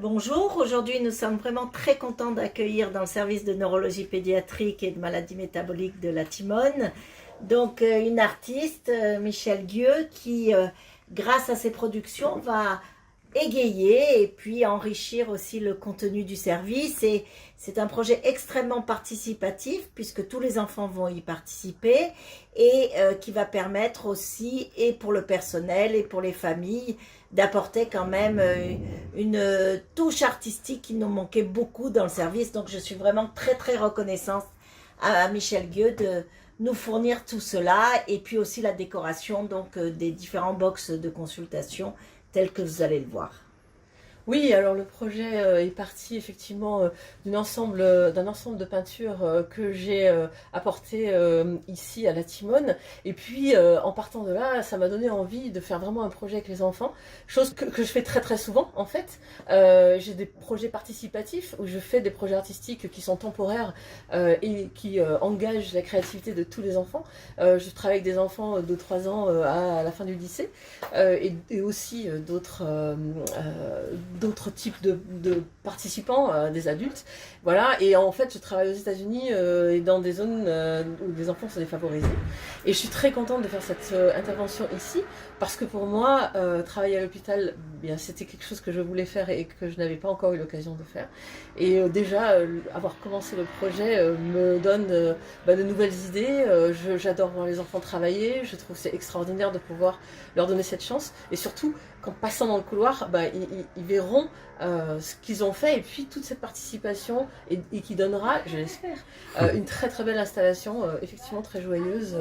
Bonjour, aujourd'hui nous sommes vraiment très contents d'accueillir dans le service de neurologie pédiatrique et de maladies métaboliques de la Timone une artiste, Michèle Gueux, qui grâce à ses productions va égayer et puis enrichir aussi le contenu du service. Et c'est un projet extrêmement participatif puisque tous les enfants vont y participer et qui va permettre aussi, et pour le personnel et pour les familles, d'apporter quand même une touche artistique qui nous manquait beaucoup dans le service. Donc je suis vraiment très reconnaissante à Michèle Gueux de nous fournir tout cela, et puis aussi la décoration des différents box de consultation tels que vous allez le voir. Oui, alors le projet est parti effectivement d'un ensemble de peintures que j'ai apporté ici à la Timone. Et puis en partant de là, ça m'a donné envie de faire vraiment un projet avec les enfants, chose que je fais très souvent en fait. J'ai des projets participatifs où je fais des projets artistiques qui sont temporaires et qui engagent la créativité de tous les enfants. Je travaille avec des enfants de 3 ans à la fin du lycée et aussi d'autres types de participants, des adultes. Voilà, et en fait, je travaille aux États-Unis et dans des zones où les enfants sont défavorisés. Et je suis très contente de faire cette intervention ici, parce que pour moi, travailler à l'hôpital, bien, c'était quelque chose que je voulais faire et que je n'avais pas encore eu l'occasion de faire. Et déjà, avoir commencé le projet me donne de nouvelles idées. J'adore voir les enfants travailler, je trouve c'est extraordinaire de pouvoir leur donner cette chance. Et surtout, qu'en passant dans le couloir, ils verront ce qu'ils ont fait et puis toute cette participation et qui donnera, je l'espère, une très belle installation, effectivement très joyeuse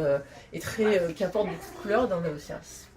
et qui apporte beaucoup de couleurs dans le service.